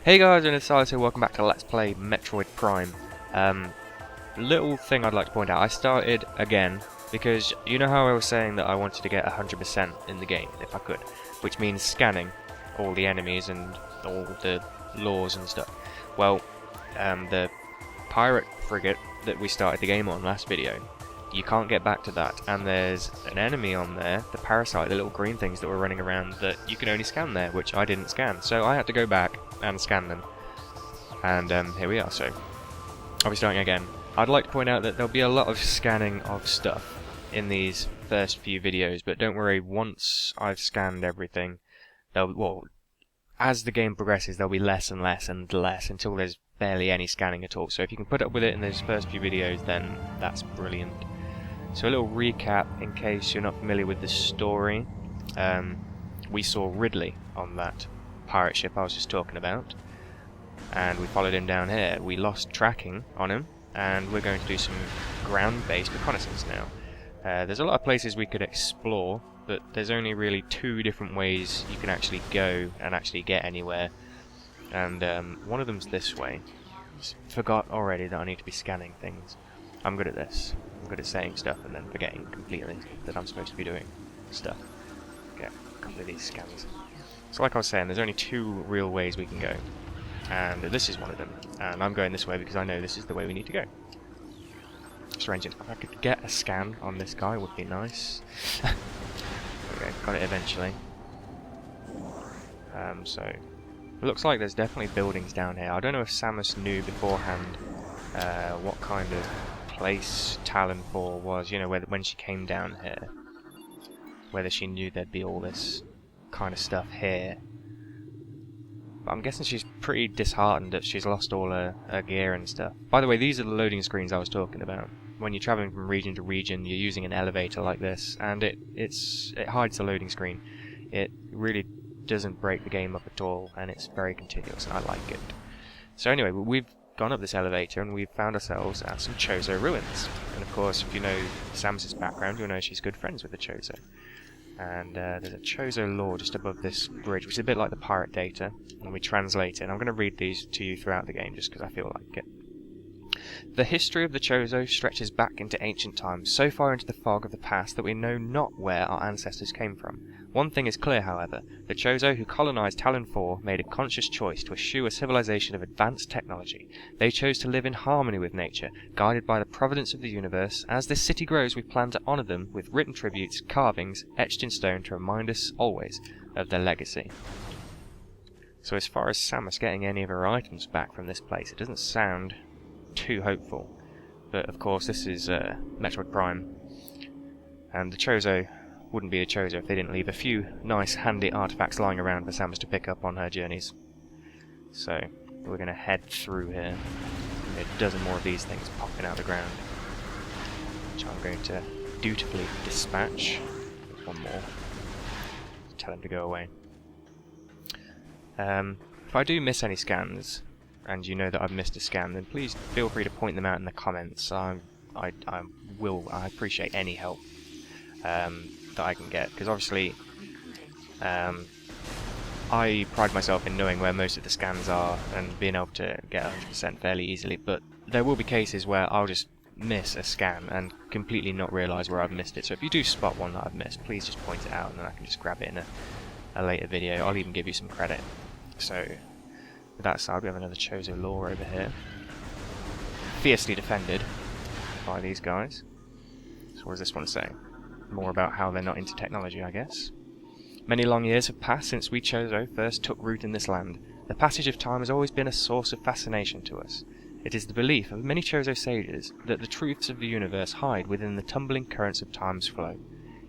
Hey guys, and it's Silas here, welcome back to Let's Play Metroid Prime. Little thing I'd like to point out, I started again, because you know how I was saying that I wanted to get 100% in the game, if I could, which means scanning all the enemies and all the laws and stuff. Well, the pirate frigate that we started the game on last video, you can't get back to that, and there's an enemy on there, the parasite, the little green things that were running around that you can only scan there, which I didn't scan, so I had to go back and scan them. And here we are, so I'll be starting again. I'd like to point out that there'll be a lot of scanning of stuff in these first few videos, but don't worry, once I've scanned everything, well, as the game progresses there'll be less and less and less until there's barely any scanning at all. So if you can put up with it in those first few videos, then that's brilliant. So a little recap in case you're not familiar with the story. We saw Ridley on that pirate ship I was just talking about, and we followed him down here. We lost tracking on him, and we're going to do some ground-based reconnaissance now. There's a lot of places we could explore, but there's only really two different ways you can actually go and actually get anywhere, and one of them's this way. Just forgot already that I need to be scanning things. I'm good at this. I'm good at saying stuff and then forgetting completely that I'm supposed to be doing stuff. Get a couple of these scans. So like I was saying, there's only two real ways we can go, and this is one of them, and I'm going this way because I know this is the way we need to go. Strange, if I could get a scan on this guy would be nice. Okay, got it eventually. So it looks like there's definitely buildings down here. I don't know if Samus knew beforehand what kind of place Talon 4 was, you know, when she came down here. Whether she knew there'd be all this kind of stuff here. But I'm guessing she's pretty disheartened that she's lost all her gear and stuff. By the way, these are the loading screens I was talking about. When you're travelling from region to region, you're using an elevator like this, and it hides the loading screen. It really doesn't break the game up at all, and it's very continuous, and I like it. So anyway, we've gone up this elevator, and we've found ourselves at some Chozo ruins. And of course, if you know Samus's background, you'll know she's good friends with the Chozo. And there's a Chozo lore just above this bridge, which is a bit like the pirate data, and we translate it. And I'm going to read these to you throughout the game, just because I feel like it. The history of the Chozo stretches back into ancient times, so far into the fog of the past that we know not where our ancestors came from. One thing is clear, however. The Chozo who colonized Talon 4 made a conscious choice to eschew a civilization of advanced technology. They chose to live in harmony with nature, guided by the providence of the universe. As this city grows, we plan to honor them with written tributes, carvings, etched in stone to remind us always of their legacy. So as far as Samus getting any of her items back from this place, it doesn't sound too hopeful. But of course this is Metroid Prime, and the Chozo wouldn't be a Chozo if they didn't leave a few nice handy artifacts lying around for Samus to pick up on her journeys. So we're going to head through here. A dozen more of these things popping out of the ground, which I'm going to dutifully dispatch. One more. Tell him to go away. If I do miss any scans, and you know that I've missed a scan, then please feel free to point them out in the comments. I appreciate any help that I can get, because obviously I pride myself in knowing where most of the scans are and being able to get 100% fairly easily, but there will be cases where I'll just miss a scan and completely not realise where I've missed it. So if you do spot one that I've missed, please just point it out and then I can just grab it in a later video. I'll even give you some credit. So with that side, we have another Chozo lore over here, fiercely defended by these guys. So what does this one say? More about how they're not into technology, I guess. Many long years have passed since we Chozo first took root in this land. The passage of time has always been a source of fascination to us. It is the belief of many Chozo sages that the truths of the universe hide within the tumbling currents of time's flow.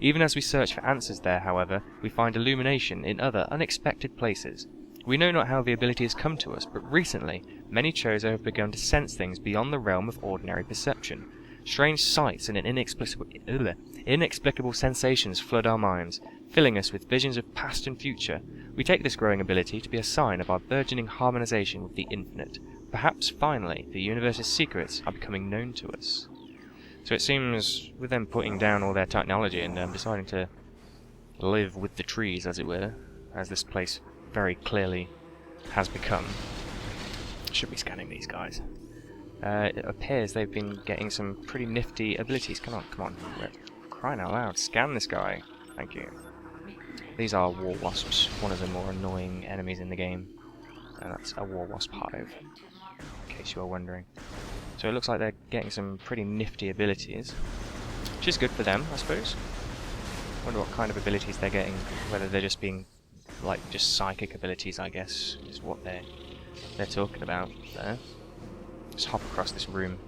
Even as we search for answers there, however, we find illumination in other unexpected places. We know not how the ability has come to us, but recently, many Chozo have begun to sense things beyond the realm of ordinary perception. Strange sights and inexplicable sensations flood our minds, filling us with visions of past and future. We take this growing ability to be a sign of our burgeoning harmonization with the infinite. Perhaps, finally, the universe's secrets are becoming known to us. So it seems, with them putting down all their technology and deciding to live with the trees, as it were, as this place very clearly has become, Should be scanning these guys. It appears they've been getting some pretty nifty abilities. Come on, come on. We're crying out loud. Scan this guy. Thank you. These are war wasps, one of the more annoying enemies in the game. And that's a war wasp hive, in case you are wondering. So it looks like they're getting some pretty nifty abilities, which is good for them, I suppose. Wonder what kind of abilities they're getting, whether they're just being, like, just psychic abilities, I guess, is what they're talking about there. Just hop across this room.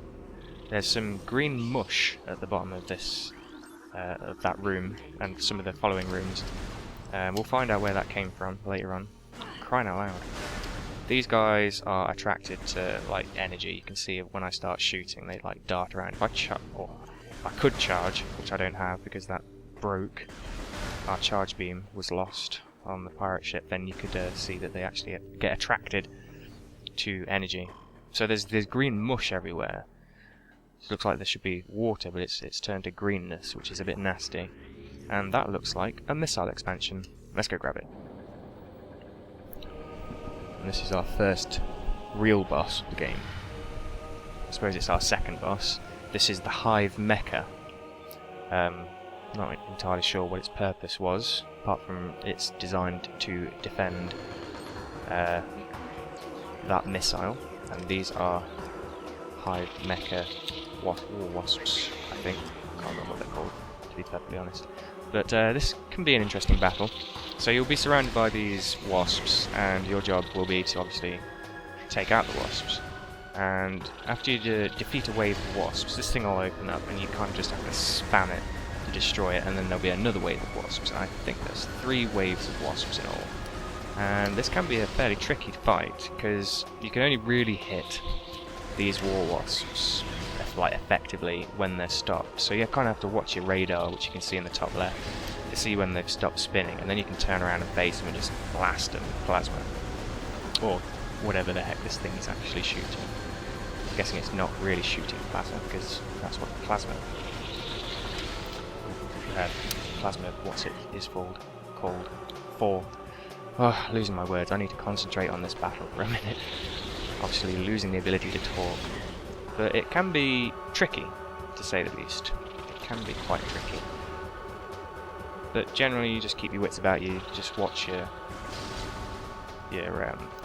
There's some green mush at the bottom of this, of that room, and some of the following rooms. We'll find out where that came from later on. Crying out loud. These guys are attracted to, like, energy. You can see when I start shooting, they, like, dart around. If I could charge, which I don't have because that broke, our charge beam was lost on the pirate ship, then you could see that they actually get attracted to energy. So there's green mush everywhere. It looks like there should be water, but it's turned to greenness, which is a bit nasty. And that looks like a missile expansion. Let's go grab it. And this is our first real boss of the game. I suppose it's our second boss. This is the Hive Mecha. Not entirely sure what its purpose was, apart from it's designed to defend that missile. And these are Hive Mecha war wasps, I think. I can't remember what they're called, to be perfectly honest. But this can be an interesting battle. So you'll be surrounded by these wasps, and your job will be to obviously take out the wasps. And after you defeat a wave of wasps, this thing will open up, and you kind of just have to spam it to destroy it, and then there'll be another wave of wasps. I think there's 3 waves of wasps in all. And this can be a fairly tricky fight, because you can only really hit these war wasps, like, effectively when they're stopped. So you kind of have to watch your radar, which you can see in the top left, to see when they've stopped spinning, and then you can turn around and face them and just blast them with plasma. Or whatever the heck this thing is actually shooting. I'm guessing it's not really shooting plasma, because that's what plasma what's it is called for. Oh, losing my words. I need to concentrate on this battle for a minute. Obviously losing the ability to talk. But it can be tricky, to say the least. It can be quite tricky. But generally you just keep your wits about you, just watch your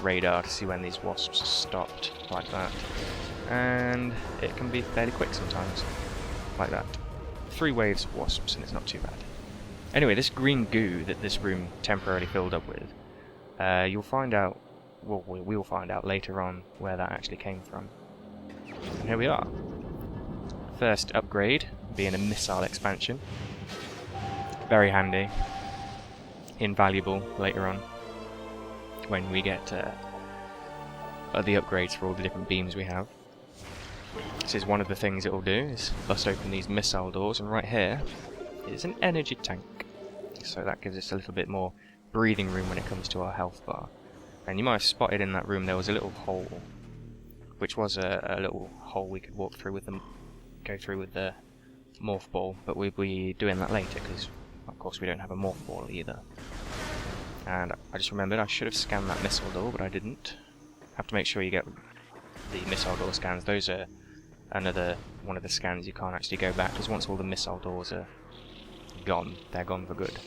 radar to see when these wasps are stopped, like that. And it can be fairly quick sometimes, like that. 3 waves of wasps, and it's not too bad. Anyway, this green goo that this room temporarily filled up with, you'll find out, well, we'll find out later on where that actually came from. And here we are. First upgrade, being a missile expansion. Very handy. Invaluable later on, when we get the upgrades for all the different beams we have. This is one of the things it will do, is bust open these missile doors, and right here is an energy tank. So that gives us a little bit more breathing room when it comes to our health bar. And you might have spotted in that room there was a little hole, which was a little hole we could walk through with them, go through with the morph ball, but we'll be doing that later, because of course we don't have a morph ball either. And I just remembered I should have scanned that missile door, but I didn't. Have to make sure you get the missile door scans. Those are another one of the scans you can't actually go back, because once all the missile doors are gone, they're gone for good.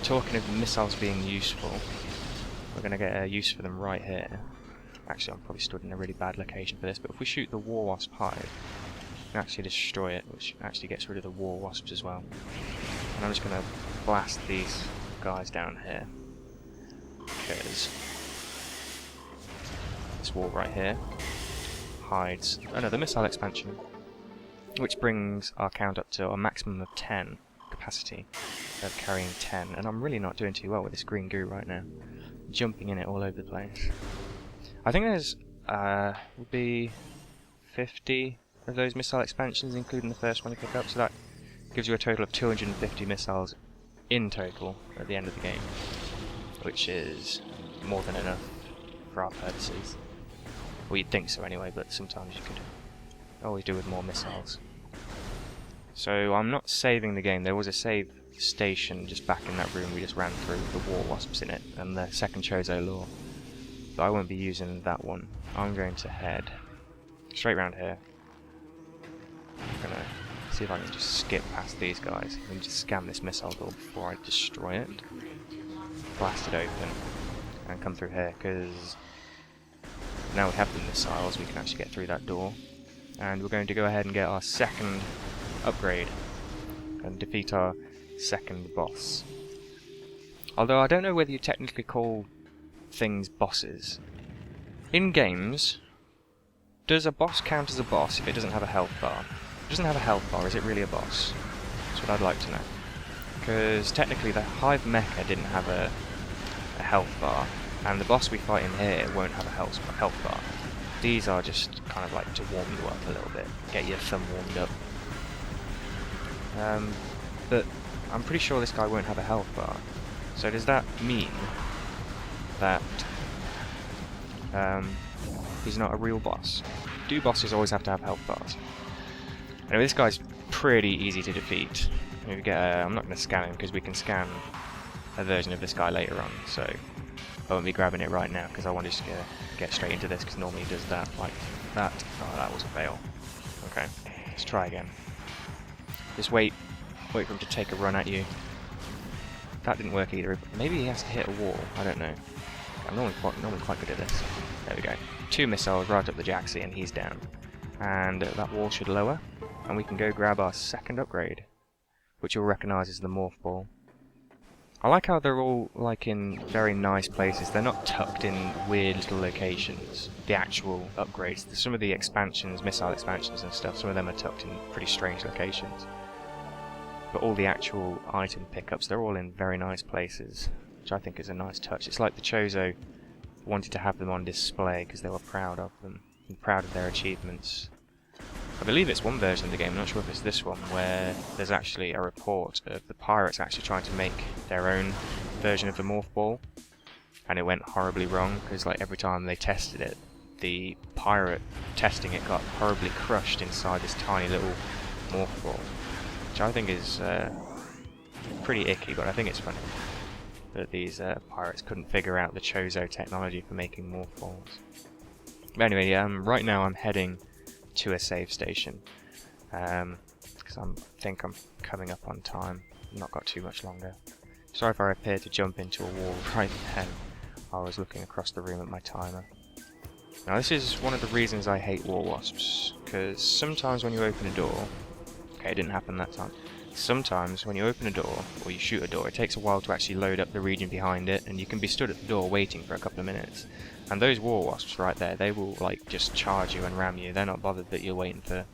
Talking of missiles being useful, we're going to get a use for them right here. Actually, I'm probably stood in a really bad location for this, but if we shoot the war wasp hive, we can actually destroy it, which actually gets rid of the war wasps as well. And I'm just going to blast these guys down here, because this wall right here hides another missile expansion, which brings our count up to a maximum of 10 capacity of carrying 10, and I'm really not doing too well with this green goo right now, jumping in it all over the place. I think there's would be 50 of those missile expansions, including the first one to pick up, so that gives you a total of 250 missiles in total at the end of the game, which is more than enough for our purposes. Well, you'd think so anyway, but sometimes you could always do with more missiles. So I'm not saving the game. There was a save station just back in that room we just ran through with the war wasps in it, and the second Chozo lore. but I won't be using that one. I'm going to head straight around here. I'm gonna see if I can just skip past these guys and just scan this missile door before I destroy it. Blast it open and come through here, because now we have the missiles, we can actually get through that door. And we're going to go ahead and get our second upgrade and defeat our second boss. Although I don't know whether you technically call things bosses. In games, does a boss count as a boss if it doesn't have a health bar? If it doesn't have a health bar, is it really a boss? That's what I'd like to know. Because technically the Hive Mecha didn't have a health bar, and the boss we fight in here won't have a health bar. These are just kind of like to warm you up a little bit, get your thumb warmed up. But I'm pretty sure this guy won't have a health bar. So does that mean that he's not a real boss? Do bosses always have to have health bars? Anyway, this guy's pretty easy to defeat. We get I'm not going to scan him because we can scan a version of this guy later on, so I won't be grabbing it right now because I want to just get straight into this, because normally he does that like that. Oh, that was a fail. Okay, let's try again. Just wait for him to take a run at you. That didn't work either. Maybe he has to hit a wall. I don't know. I'm normally quite good at this. There we go. 2 missiles right up the jacksie and he's down. And that wall should lower, and we can go grab our second upgrade, which you'll recognise as the Morph Ball. I like how they're all like in very nice places. They're not tucked in weird little locations. The actual upgrades, some of the expansions, missile expansions and stuff, some of them are tucked in pretty strange locations. But all the actual item pickups, they're all in very nice places, which I think is a nice touch. It's like the Chozo wanted to have them on display because they were proud of them, and proud of their achievements. I believe it's one version of the game, I'm not sure if it's this one, where there's actually a report of the pirates actually trying to make their own version of the Morph Ball, and it went horribly wrong, because like every time they tested it, the pirate testing it got horribly crushed inside this tiny little Morph Ball, which I think is pretty icky, but I think it's funny that these pirates couldn't figure out the Chozo technology for making Morph Balls. But anyway, right now I'm heading to a save station, because I think I'm coming up on time. I've not got too much longer. Sorry if I appeared to jump into a wall right then. I was looking across the room at my timer. Now this is one of the reasons I hate war wasps, because sometimes when you open a door, okay, it didn't happen that time. Sometimes when you open a door, or you shoot a door, it takes a while to actually load up the region behind it, and you can be stood at the door waiting for a couple of minutes. And those war wasps right there, they will like just charge you and ram you. They're not bothered that you're waiting for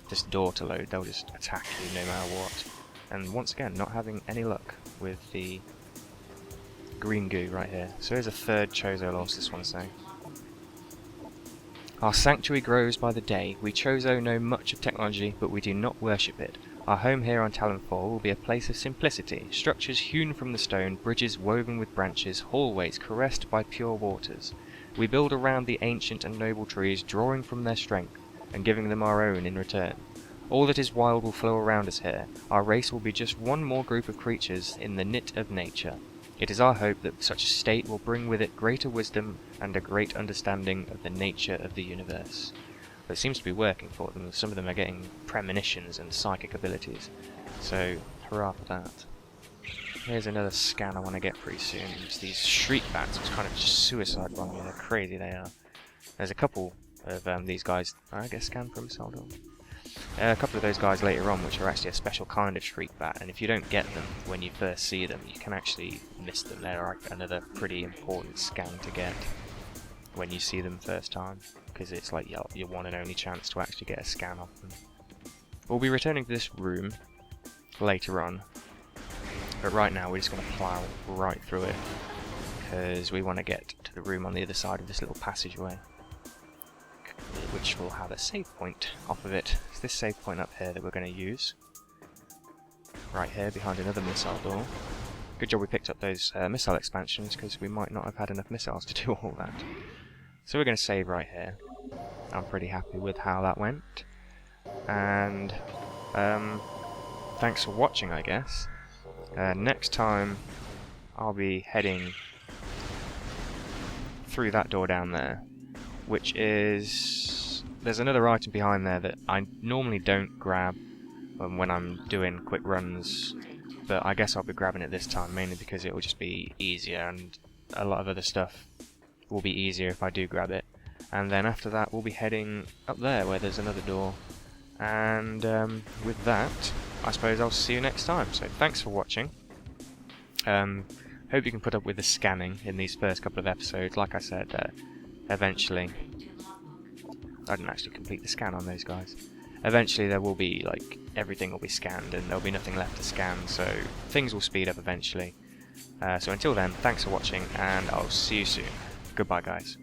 this door to load. They'll just attack you no matter what. And once again, not having any luck with the green goo right here. So here's a third Chozo loss, this one's saying. Our sanctuary grows by the day. We Chozo know much of technology, but we do not worship it. Our home here on Talon 4 will be a place of simplicity, structures hewn from the stone, bridges woven with branches, hallways caressed by pure waters. We build around the ancient and noble trees, drawing from their strength, and giving them our own in return. All that is wild will flow around us here. Our race will be just one more group of creatures in the knit of nature. It is our hope that such a state will bring with it greater wisdom and a great understanding of the nature of the universe. But it seems to be working for them. Some of them are getting premonitions and psychic abilities. So, hurrah for that. Here's another scan I want to get pretty soon. It's these shriek bats, which kind of just suicide bomb you. They're crazy, they are. There's a couple of these guys. I get a scan from us, hold on. A couple of those guys later on, which are actually a special kind of shriek bat, and if you don't get them when you first see them, you can actually miss them. They're another pretty important scan to get when you see them first time, because it's like your one and only chance to actually get a scan of them. We'll be returning to this room later on, but right now we're just going to plough right through it, because we want to get to the room on the other side of this little passageway, which will have a save point off of it. It's this save point up here that we're going to use. Right here, behind another missile door. Good job we picked up those missile expansions, because we might not have had enough missiles to do all that. So we're going to save right here. I'm pretty happy with how that went. And thanks for watching, I guess. Next time I'll be heading through that door down there, which is... There's another item behind there that I normally don't grab when I'm doing quick runs, but I guess I'll be grabbing it this time, mainly because it will just be easier, and a lot of other stuff will be easier if I do grab it. And then after that we'll be heading up there where there's another door, and with that I suppose I'll see you next time. So thanks for watching. Hope you can put up with the scanning in these first couple of episodes. Like I said, eventually... I didn't actually complete the scan on those guys. Eventually there will be, like, everything will be scanned and there'll be nothing left to scan, so things will speed up eventually. So until then, thanks for watching and I'll see you soon. Goodbye guys.